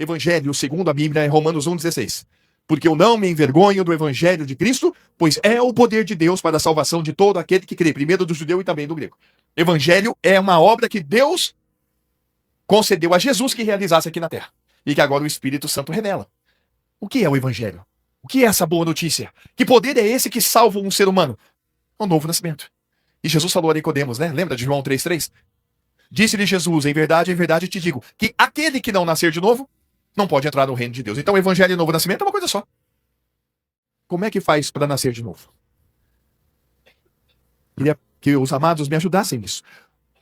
Evangelho segundo a Bíblia é Romanos 1,16. Porque eu não me envergonho do Evangelho de Cristo, pois é o poder de Deus para a salvação de todo aquele que crê, primeiro do judeu e também do grego. Evangelho é uma obra que Deus concedeu a Jesus que realizasse aqui na Terra. E que agora o Espírito Santo revela. O que é o Evangelho? O que é essa boa notícia? Que poder é esse que salva um ser humano? O novo nascimento. E Jesus falou a Nicodemos, né? Lembra de João 3,3? Disse-lhe Jesus, em verdade te digo, que aquele que não nascer de novo, não pode entrar no reino de Deus. Então o Evangelho e o novo nascimento é uma coisa só. Como é que faz para nascer de novo? Queria que os amados me ajudassem nisso.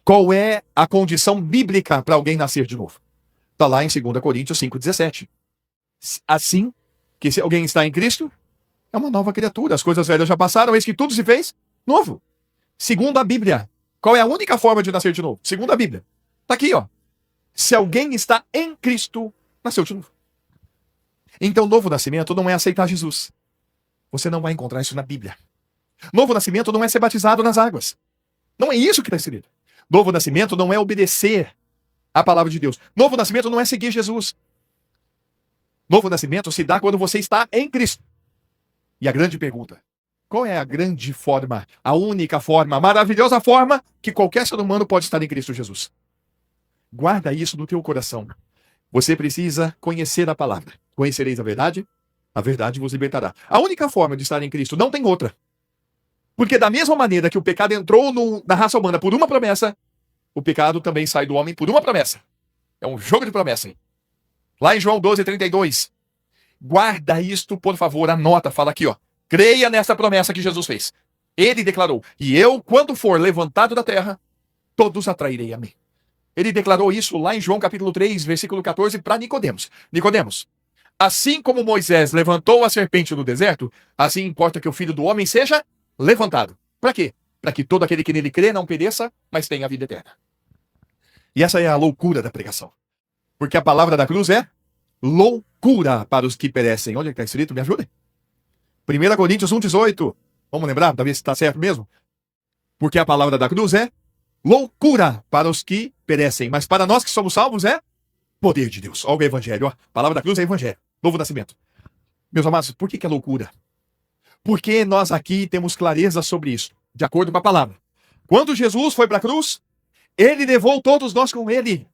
Qual é a condição bíblica para alguém nascer de novo? Está lá em 2 Coríntios 5,17. Assim, que se alguém está em Cristo, é uma nova criatura. As coisas velhas já passaram, eis que tudo se fez novo. Segundo a Bíblia. Qual é a única forma de nascer de novo? Segundo a Bíblia. Está aqui, ó. Se alguém está em Cristo, nasceu de novo. Então, novo nascimento não é aceitar Jesus. Você não vai encontrar isso na Bíblia. Novo nascimento não é ser batizado nas águas. Não é isso que está escrito. Novo nascimento não é obedecer à palavra de Deus. Novo nascimento não é seguir Jesus. Novo nascimento se dá quando você está em Cristo. E a grande pergunta: qual é a grande forma, a única forma, a maravilhosa forma que qualquer ser humano pode estar em Cristo Jesus? Guarda isso no teu coração. Você precisa conhecer a palavra. Conhecereis a verdade vos libertará. A única forma de estar em Cristo, não tem outra. Porque da mesma maneira que o pecado entrou na raça humana por uma promessa, o pecado também sai do homem por uma promessa. É um jogo de promessa, hein? Lá em João 12,32. Guarda isto, por favor, anota, fala aqui, ó. Creia nessa promessa que Jesus fez. Ele declarou, e eu, quando for levantado da terra, todos atrairei a mim. Ele declarou isso lá em João capítulo 3, versículo 14, para Nicodemos. Nicodemos, assim como Moisés levantou a serpente no deserto, assim importa que o Filho do Homem seja levantado. Para quê? Para que todo aquele que nele crê não pereça, mas tenha a vida eterna. E essa é a loucura da pregação. Porque a palavra da cruz é loucura para os que perecem. Onde é que está escrito? Me ajudem. 1 Coríntios 1,18. Vamos lembrar, para ver se está certo mesmo? Porque a palavra da cruz é loucura para os que perecem. Mas para nós que somos salvos é poder de Deus. Olha o Evangelho. Ó. A palavra da cruz é Evangelho. Novo nascimento. Meus amados, por que é loucura? Porque nós aqui temos clareza sobre isso. De acordo com a palavra. Quando Jesus foi para a cruz, ele levou todos nós com ele.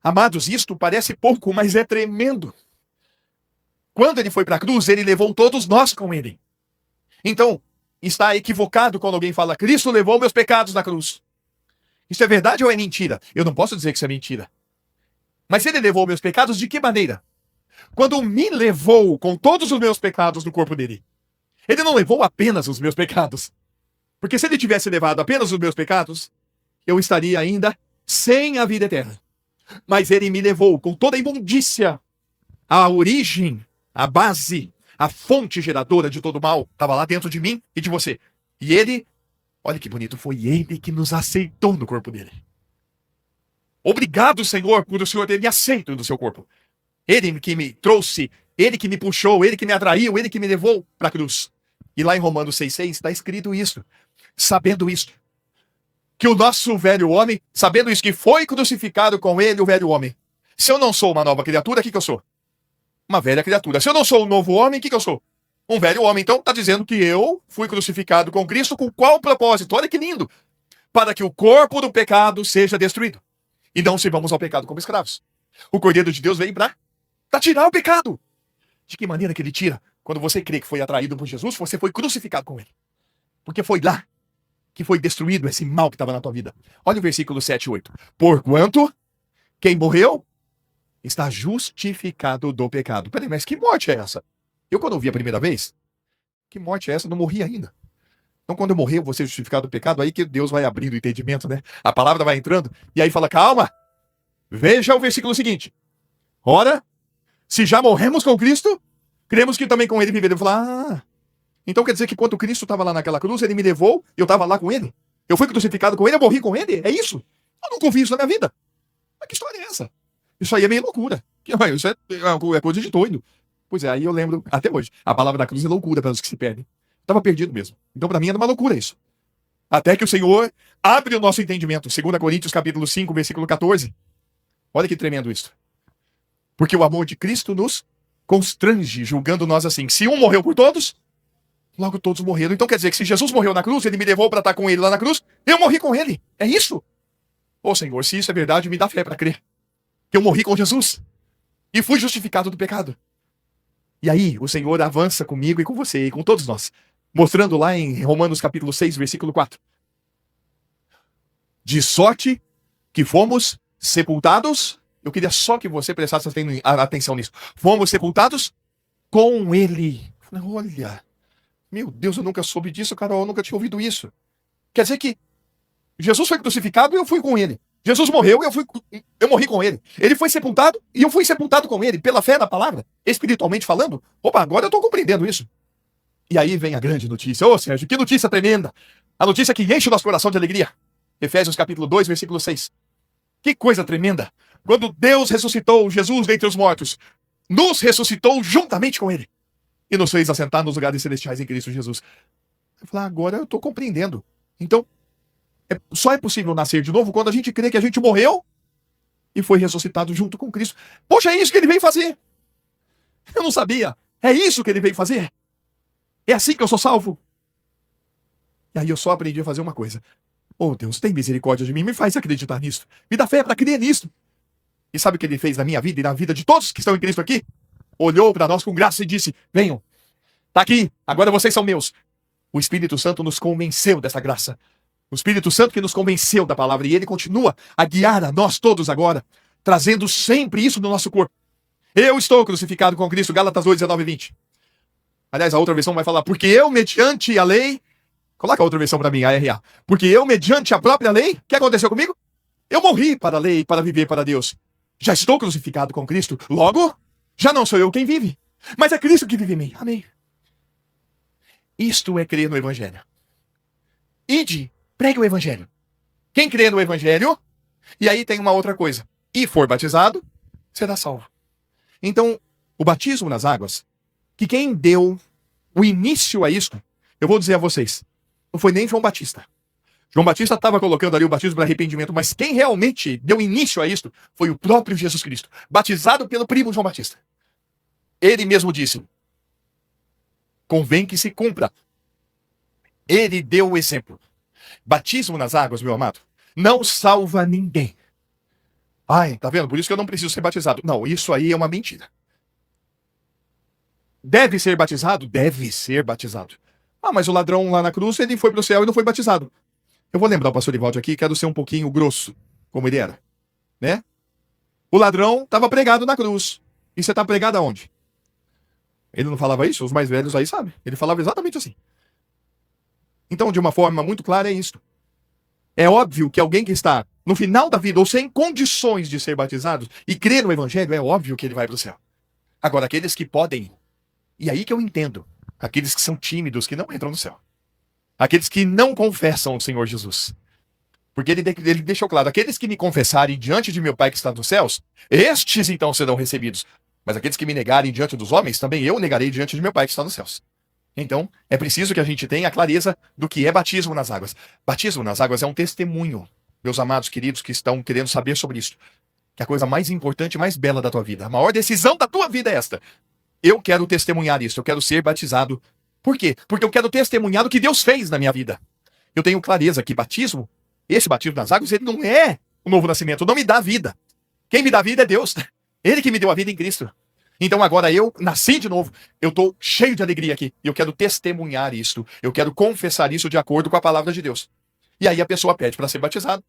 Amados, isto parece pouco, mas é tremendo. Quando ele foi para a cruz, ele levou todos nós com ele. Então, está equivocado quando alguém fala, Cristo levou meus pecados na cruz. Isso é verdade ou é mentira? Eu não posso dizer que isso é mentira. Mas ele levou meus pecados de que maneira? Quando me levou com todos os meus pecados no corpo dele. Ele não levou apenas os meus pecados. Porque se ele tivesse levado apenas os meus pecados, eu estaria ainda sem a vida eterna. Mas ele me levou com toda a imundícia, a origem, a base, a fonte geradora de todo mal, estava lá dentro de mim e de você. E ele, olha que bonito, foi ele que nos aceitou no corpo dele. Obrigado, Senhor, por o Senhor ter me aceito no seu corpo. Ele que me trouxe, ele que me puxou, ele que me atraiu, ele que me levou para a cruz. E lá em Romanos 6,6 está escrito isso. Sabendo isso, que o nosso velho homem, sabendo isso, que foi crucificado com ele o velho homem. Se eu não sou uma nova criatura, o que eu sou? Uma velha criatura. Se eu não sou um novo homem, o que eu sou? Um velho homem. Então está dizendo que eu fui crucificado com Cristo com qual propósito? Olha que lindo! Para que o corpo do pecado seja destruído. E não sirvamos ao pecado como escravos. O Cordeiro de Deus veio para tirar o pecado. De que maneira que ele tira? Quando você crê que foi atraído por Jesus, você foi crucificado com ele. Porque foi lá que foi destruído esse mal que estava na tua vida. Olha o versículo 7 e 8. Porquanto, quem morreu está justificado do pecado. Peraí, mas que morte é essa? Eu, quando ouvi a primeira vez, que morte é essa? Eu não morri ainda. Então, quando eu morrer, eu vou ser justificado do pecado, aí que Deus vai abrindo o entendimento, né? A palavra vai entrando, e aí fala, calma, veja o versículo seguinte. Ora, se já morremos com Cristo, cremos que também com ele viveremos. Eu falo, então quer dizer que quando Cristo estava lá naquela cruz, ele me levou, eu estava lá com ele? Eu fui crucificado com ele, eu morri com ele? É isso? Eu nunca ouvi isso na minha vida. Mas que história é essa? Isso aí é meio loucura. Isso é coisa de doido. Pois é, aí eu lembro, até hoje, a palavra da cruz é loucura para os que se perdem. Estava perdido mesmo. Então para mim era uma loucura isso. Até que o Senhor abre o nosso entendimento. 2 Coríntios capítulo 5, versículo 14. Olha que tremendo isso. Porque o amor de Cristo nos constrange, julgando nós assim. Se um morreu por todos, logo todos morreram. Então quer dizer que se Jesus morreu na cruz, ele me levou para estar com ele lá na cruz, eu morri com ele. É isso? Ô Senhor, se isso é verdade, me dá fé para crer. Que eu morri com Jesus. E fui justificado do pecado. E aí, o Senhor avança comigo e com você e com todos nós. Mostrando lá em Romanos capítulo 6, versículo 4. De sorte que fomos sepultados. Eu queria só que você prestasse atenção nisso. Fomos sepultados com ele. Olha, meu Deus, eu nunca soube disso, Carol, eu nunca tinha ouvido isso. Quer dizer que Jesus foi crucificado e eu fui com ele. Jesus morreu e eu morri com ele. Ele foi sepultado e eu fui sepultado com ele, pela fé na palavra, espiritualmente falando. Opa, agora eu estou compreendendo isso. E aí vem a grande notícia. Ô, Sérgio, que notícia tremenda. A notícia que enche o nosso coração de alegria. Efésios capítulo 2, versículo 6. Que coisa tremenda. Quando Deus ressuscitou Jesus dentre os mortos, nos ressuscitou juntamente com ele. E nos fez assentar nos lugares celestiais em Cristo Jesus. Eu falei, agora eu estou compreendendo. Então, só é possível nascer de novo quando a gente crê que a gente morreu e foi ressuscitado junto com Cristo. Poxa, é isso que ele veio fazer. Eu não sabia. É isso que ele veio fazer. É assim que eu sou salvo. E aí eu só aprendi a fazer uma coisa. Oh Deus, tem misericórdia de mim, me faz acreditar nisso. Me dá fé para crer nisso. E sabe o que ele fez na minha vida e na vida de todos que estão em Cristo aqui? Olhou para nós com graça e disse, venham, tá aqui, agora vocês são meus. O Espírito Santo nos convenceu dessa graça. O Espírito Santo que nos convenceu da palavra. E ele continua a guiar a nós todos agora, trazendo sempre isso no nosso corpo. Eu estou crucificado com Cristo, Gálatas 2, 19 e 20. Aliás, a outra versão vai falar, porque eu, mediante a lei... Coloca a outra versão para mim, a RA. Porque eu, mediante a própria lei, o que aconteceu comigo? Eu morri para a lei, para viver para Deus. Já estou crucificado com Cristo, logo, já não sou eu quem vive, mas é Cristo que vive em mim. Amém. Isto é crer no Evangelho. Ide, pregue o Evangelho. Quem crê no Evangelho, e aí tem uma outra coisa, e for batizado, será salvo. Então, o batismo nas águas, que quem deu o início a isto, eu vou dizer a vocês, não foi nem João Batista. João Batista estava colocando ali o batismo para arrependimento, mas quem realmente deu início a isto foi o próprio Jesus Cristo, batizado pelo primo João Batista. Ele mesmo disse, convém que se cumpra. Ele deu o exemplo. Batismo nas águas, meu amado, não salva ninguém. Ai, tá vendo? Por isso que eu não preciso ser batizado. Não, isso aí é uma mentira. Deve ser batizado? Deve ser batizado. Ah, mas o ladrão lá na cruz, ele foi para o céu e não foi batizado. Eu vou lembrar o pastor Ivaldi aqui, quero ser um pouquinho grosso, como ele era, né? O ladrão estava pregado na cruz. E você está pregado aonde? Ele não falava isso? Os mais velhos aí sabem. Ele falava exatamente assim. Então, de uma forma muito clara, é isto. É óbvio que alguém que está no final da vida ou sem condições de ser batizado e crer no Evangelho, é óbvio que ele vai para o céu. Agora, aqueles que podem, e aí que eu entendo, aqueles que são tímidos, que não entram no céu. Aqueles que não confessam o Senhor Jesus. Porque ele deixou claro, aqueles que me confessarem diante de meu Pai que está nos céus, estes então serão recebidos. Mas aqueles que me negarem diante dos homens, também eu negarei diante de meu Pai que está nos céus. Então, é preciso que a gente tenha a clareza do que é batismo nas águas. Batismo nas águas é um testemunho, meus amados queridos que estão querendo saber sobre isso. Que é a coisa mais importante e mais bela da tua vida. A maior decisão da tua vida é esta. Eu quero testemunhar isso, eu quero ser batizado. Por quê? Porque eu quero testemunhar o que Deus fez na minha vida. Eu tenho clareza que batismo, esse batismo nas águas, ele não é o novo nascimento, não me dá vida. Quem me dá vida é Deus. Ele que me deu a vida em Cristo. Então agora eu nasci de novo, eu estou cheio de alegria aqui. E eu quero testemunhar isto, eu quero confessar isso de acordo com a palavra de Deus. E aí a pessoa pede para ser batizado.